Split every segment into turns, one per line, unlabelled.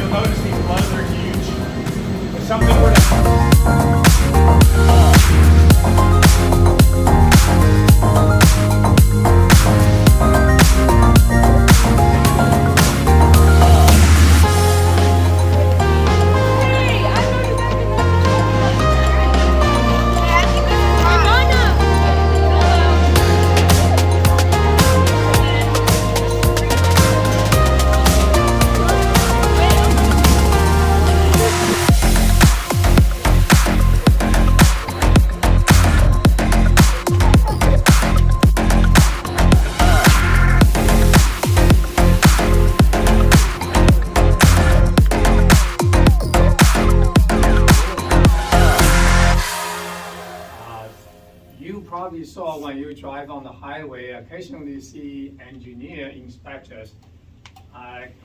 you'll notice these gloves are huge. If something were to you probably saw when you drive on the highway, occasionally you see engineer inspectors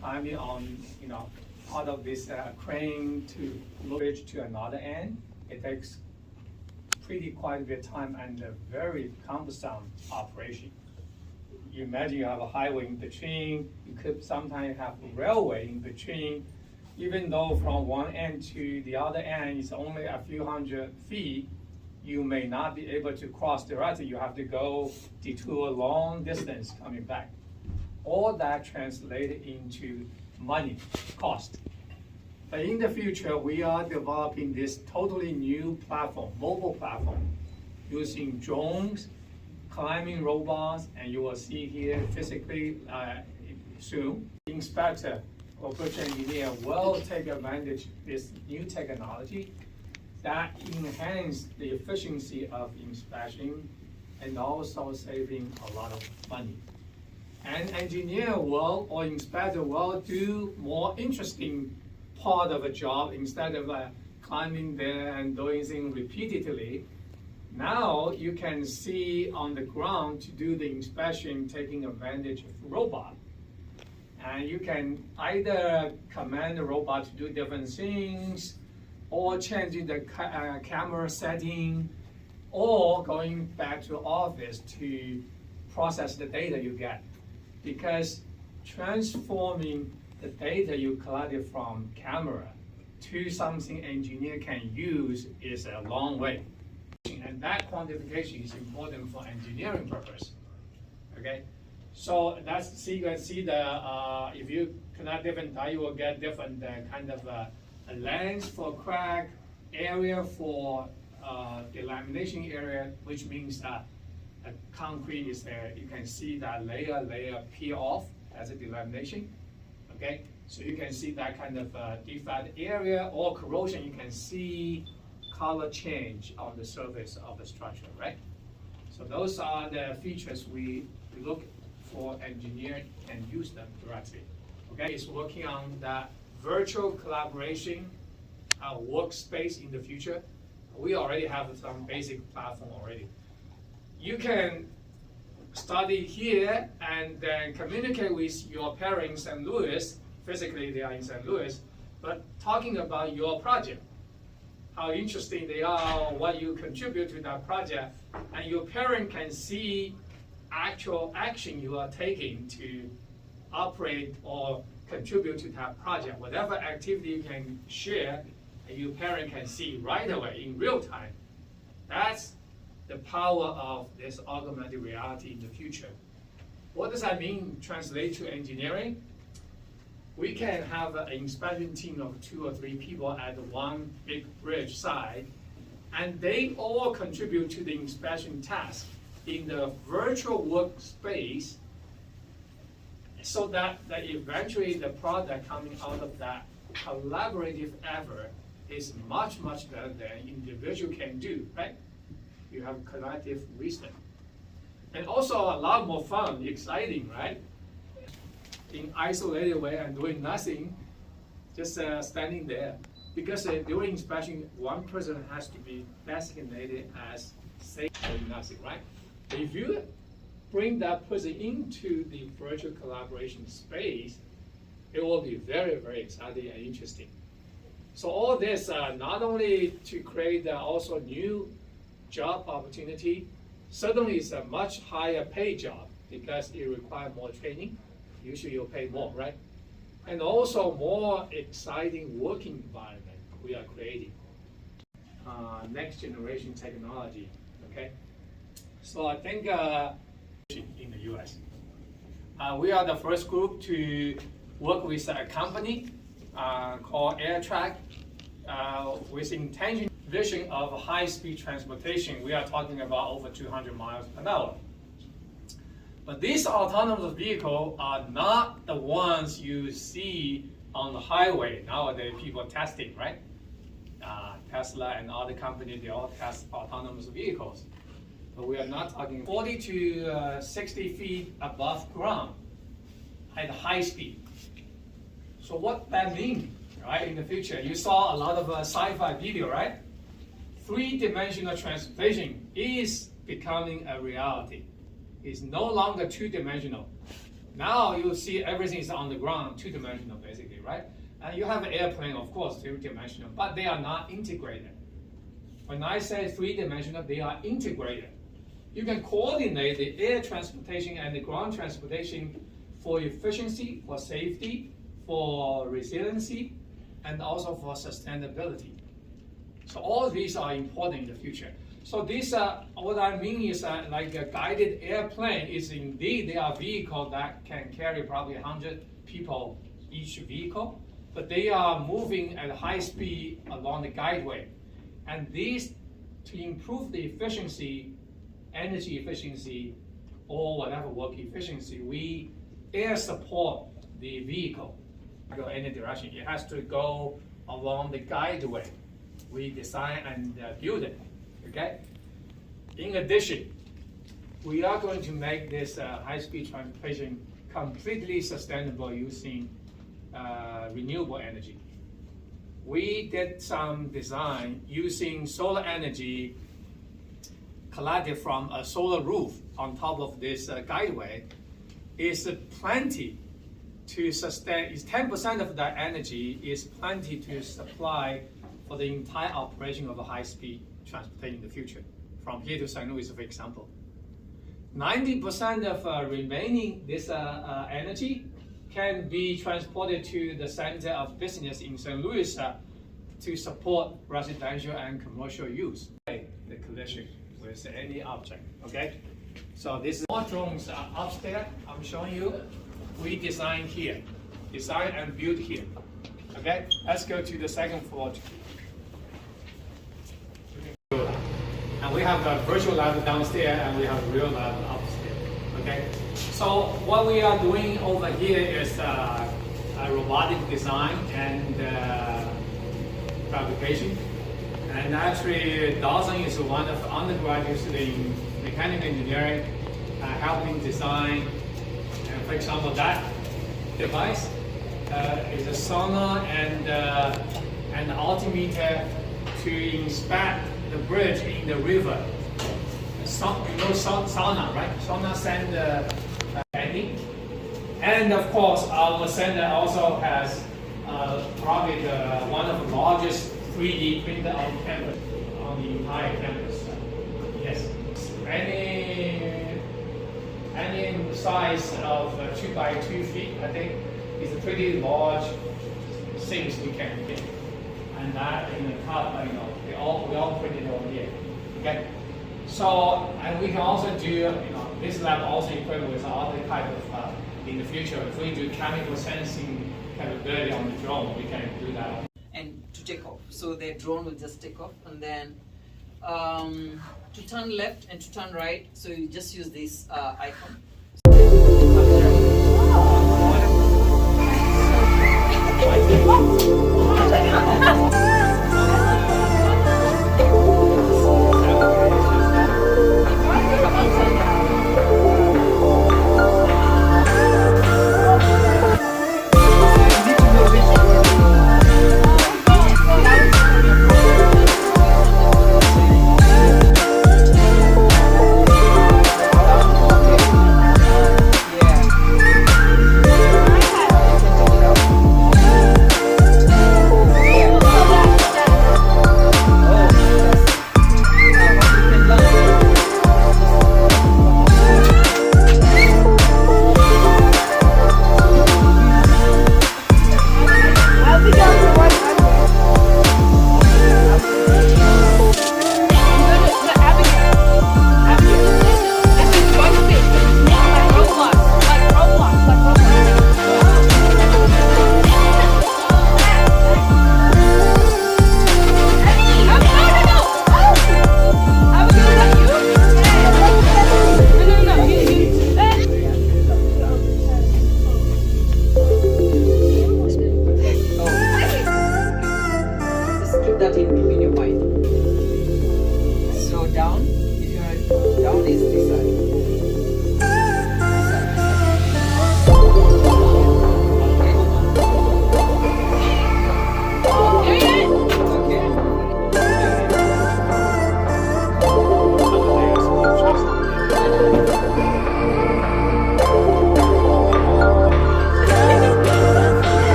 climbing on, part of this crane to bridge to another end. It takes quite a bit of time and a very cumbersome operation. You imagine you have a highway in between, you could sometimes have a railway in between, even though from one end to the other end is only a few hundred feet, you may not be able to cross directly. You have to go detour a long distance coming back. All that translated into money, cost. But in the future, we are developing this totally new platform, mobile platform, using drones, climbing robots, and you will see here physically soon. The inspector or operation engineer will take advantage of this new technology that enhance the efficiency of inspection and also saving a lot of money. And engineer will, or inspector will do more interesting part of a job instead of climbing there and doing things repeatedly. Now you can see on the ground to do the inspection taking advantage of robot. And you can either command the robot to do different things, or changing the camera setting, or going back to office to process the data you get. Because transforming the data you collected from camera to something engineer can use is a long way. And that quantification is important for engineering purpose. Okay, so that's you can see the if you connect different dye, you will get different kind of a length for crack, area for the lamination area, which means that the concrete is there. You can see that layer peel off as a delamination. Okay, so you can see that kind of defect area or corrosion. You can see color change on the surface of the structure, right? So those are the features we look for engineer and use them directly. Okay, it's working on that virtual collaboration workspace in the future. We already have some basic platform already. You can study here and then communicate with your parents in St. Louis. Physically, they are in St. Louis, but talking about your project, how interesting they are, what you contribute to that project, and your parent can see actual action you are taking to operate or contribute to that project. Whatever activity you can share, and your parent can see right away in real time. That's the power of this augmented reality in the future. What does that mean translate to engineering? We can have an inspection team of 2 or 3 people at one big bridge side, and they all contribute to the inspection task in the virtual workspace, so that eventually the product coming out of that collaborative effort is much, much better than individual can do, right? You have collective wisdom. And also a lot more fun, exciting, right? In isolated way and doing nothing, just standing there. Because during inspection, one person has to be designated as safe doing nothing, right? But if you bring that person into the virtual collaboration space, it will be very, very exciting and interesting. So all this, not only to create also new job opportunity, certainly it's a much higher paid job because it requires more training. Usually you'll pay more, right? and also more exciting working environment we are creating. Next generation technology, okay? So I think in the US. We are the first group to work with a company called AirTrack with intention vision of high-speed transportation. We are talking about over 200 miles per hour. But these autonomous vehicles are not the ones you see on the highway. Nowadays, people are testing, right? Tesla and other companies, they all test autonomous vehicles. But we are not talking 40 to 60 feet above ground at high speed. So what that means, right, in the future, you saw a lot of sci-fi video, right? Three-dimensional transportation is becoming a reality. It's no longer two-dimensional. Now you see everything is on the ground, two-dimensional basically, right? And you have an airplane, of course, three-dimensional, but they are not integrated. When I say three-dimensional, they are integrated. You can coordinate the air transportation and the ground transportation for efficiency, for safety, for resiliency, and also for sustainability. So all these are important in the future. So this, what I mean is like a guided airplane is indeed, they are vehicles that can carry probably 100 people each vehicle, but they are moving at high speed along the guideway. And these, to improve the efficiency, energy efficiency, or whatever work efficiency, we air support the vehicle. Go any direction. It has to go along the guideway. We design and build it. Okay. In addition, we are going to make this high-speed transportation completely sustainable using renewable energy. We did some design using solar energy collected from a solar roof on top of this guideway. Is plenty to sustain. Is 10% of that energy is plenty to supply for the entire operation of a high-speed transportation in the future, from here to St. Louis, for example. 90% of remaining this energy can be transported to the center of business in St. Louis to support residential and commercial use. The collision with any object, okay? So this is all drones are upstairs. I'm showing you. We designed here, design and build here. Okay, let's go to the second floor. And we have a virtual lab downstairs and we have a real lab upstairs. Okay, so what we are doing over here is a robotic design and fabrication. And actually, Dawson is one of the undergraduates in mechanical engineering, helping design. And for example, that device is a sonar and an altimeter to inspect the bridge in the river. You know sonar, right? Sonar send reading. And of course, our center also has probably one of the largest 3D printer on campus, on the entire campus. Yes. Any size of 2 by 2 feet, I think, is a pretty large things we can get. And that in the top, you know, we all print it over here. Okay. So, and we can also do, you know, this lab also equipped with other type of, in the future, if we do chemical sensing capability on the drone, we can do that.
And to take off. So the drone will just take off, and then to turn left and to turn right, so you just use this icon.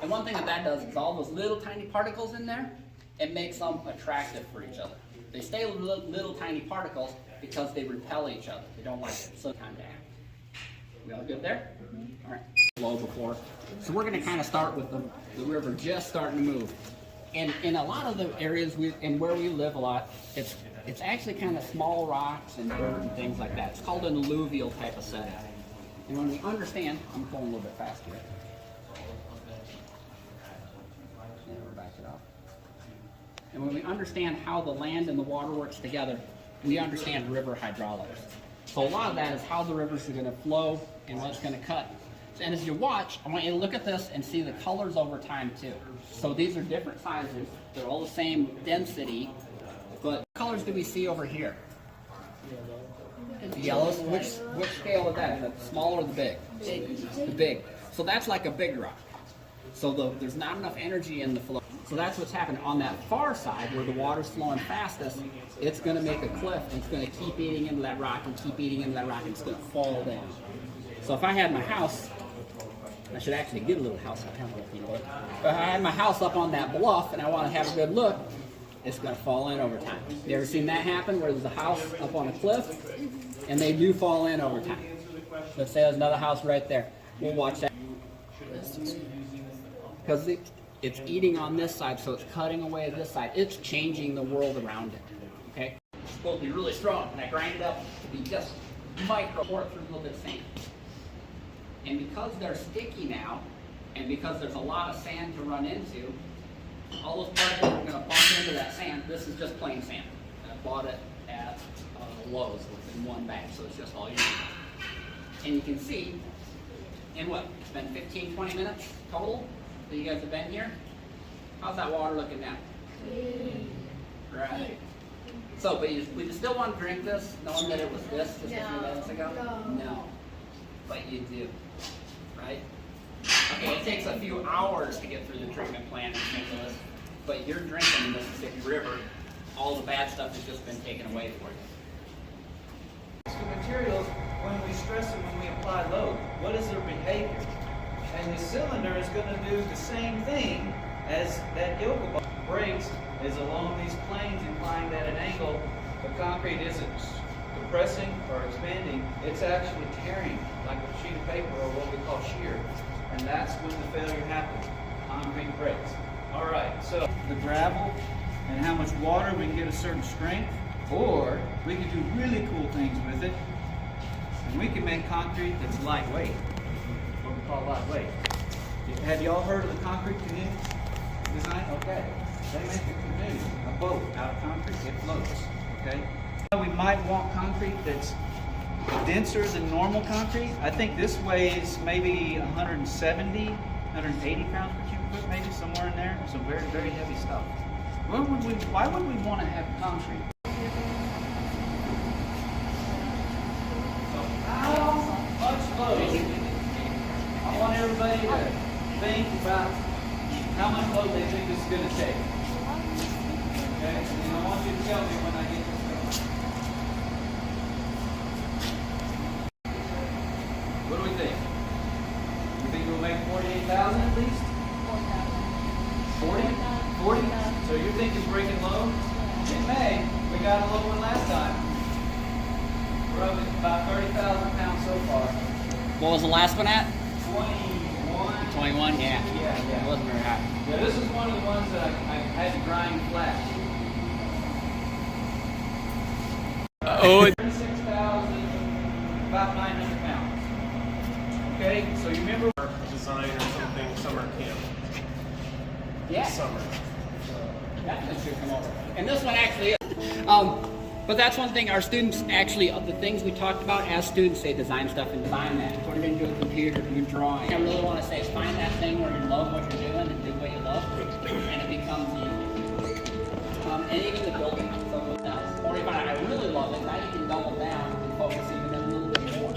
And one thing that does is all those little tiny particles in there, it makes them attractive for each other. They stay little tiny particles because they repel each other. They don't like it. So time to act. We all good there? All right. Slow before. So we're going to kind of start with the river just starting to move. And in a lot of the areas and where we live a lot, it's actually kind of small rocks and dirt and things like that. It's called an alluvial type of setting. And when we understand, I'm going a little bit faster. Back it up. And when we understand how the land and the water works together, we understand river hydraulics. So a lot of that is how the rivers are going to flow and what's going to cut. And as you watch, I want you to look at this and see the colors over time too. So these are different sizes. They're all the same density, but what colors do we see over here? The yellows. Which scale is that? The small or the big? The big. So that's like a big rock. So there's not enough energy in the flow. So that's what's happening. On that far side, where the water's flowing fastest, it's going to make a cliff, and it's going to keep eating into that rock and keep eating into that rock, and it's going to fall down. So if I had my house, I should actually get a little house up here. If I had my house up on that bluff and I want to have a good look, it's going to fall in over time. You ever seen that happen, where there's a house up on a cliff, and they do fall in over time? Let's say there's another house right there. We'll watch that. Because it's eating on this side, so it's cutting away this side. It's changing the world around it, okay? It's supposed to be really strong, and I grind it up to be just micro, pour it through a little bit of sand. And because they're sticky now, and because there's a lot of sand to run into, all those particles are going to bump into that sand. This is just plain sand. I bought it at Lowe's within one bag, so it's just all you need. And you can see, in what, it's been 15, 20 minutes total that you guys have been here? How's that water looking now? Right. So, but would you still want to drink this, knowing that it was this just a few minutes ago? No. But you do, right? Okay, it takes a few hours to get through the treatment plant in St. Louis, but you're drinking the Mississippi River. All the bad stuff has just been taken away for you.
The materials, when we stress it, when we apply load, what is their behavior? And the cylinder is going to do the same thing as that yoga ball. Breaks is along these planes inclined at an angle. The concrete isn't compressing or expanding, it's actually tearing like a sheet of paper or what we call shear. And that's when the failure happens. Concrete breaks. All right, so the gravel and how much water we can get a certain strength, or we can do really cool things with it. And we can make concrete that's lightweight, what we call lightweight. Have y'all heard of the concrete canoe design? Okay. They make a canoe, a boat out of concrete, it floats. Okay. We might want concrete that's denser than normal concrete. I think this weighs maybe 170, 180 pounds per cubic foot, maybe somewhere in there. So very, very heavy stuff. Why would we want to have concrete? So how much load? I want everybody to think about how much load they think this is going to take. Okay, and I want you to tell me when I get this going. What do we think? You think we'll make 48,000 at least? 40? 40? So you think it's breaking low? It may. We got a low one last time. We're up at about 30,000 pounds so far.
What was the last one at?
21.
21, yeah.
Yeah.
It wasn't very high.
Yeah, this is one of the ones that I had to grind flat.
Oh.
36,000, about 900 pounds. Okay, so you remember
design or something, summer camp.
Yeah.
Summer.
Definitely should come over. And this one actually is. But that's one thing our students actually, of the things we talked about as students, they design stuff and design that. Turn it into a computer, do drawing. I really want to say is find that thing where you love what you're doing and do what you love, and it becomes easy. And even the building, so or if I really love it, now you can double down and focus even a little bit more.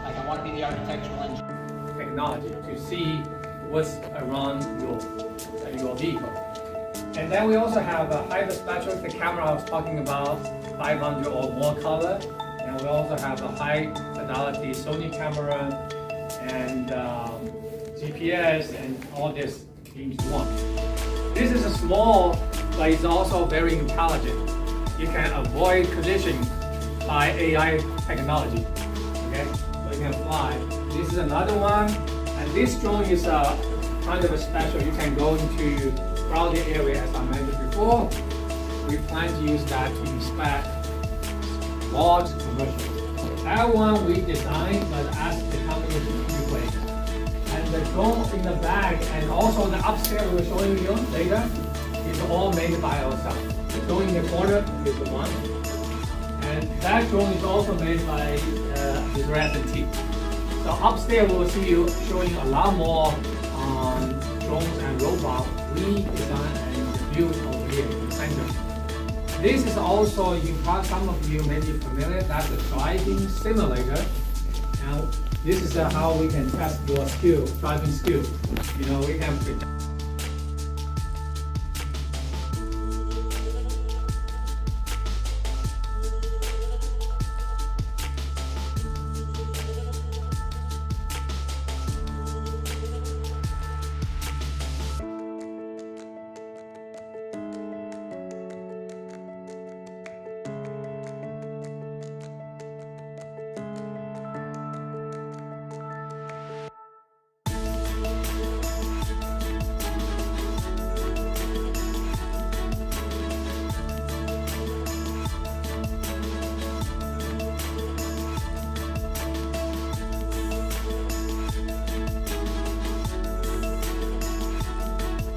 Like I want to be the architectural engineer.
Technology to see what's around your vehicle. And then we also have a hyperspectral, the camera I was talking about, 500 or more color. And we also have a high fidelity Sony camera and GPS and all this into one. This is a small, but it's also very intelligent. You can avoid collision by AI technology. Okay, so you can fly. This is another one, and this drone is kind of a special. You can go into crowded area, as I mentioned before. We plan to use that to inspect large commercial. That one we designed, but asked the company to replace. And the drone in the back and also the upstairs we're showing you later is all made by ourselves. The drone in the corner is the one. And that drone is also made by MissouriUniversity. So upstairs we'll see you showing a lot more drones and robots we designed and built over here in the center. This is also, some of you may be familiar, that's a driving simulator. Now, this is how we can test your skill, driving skill. You know, we can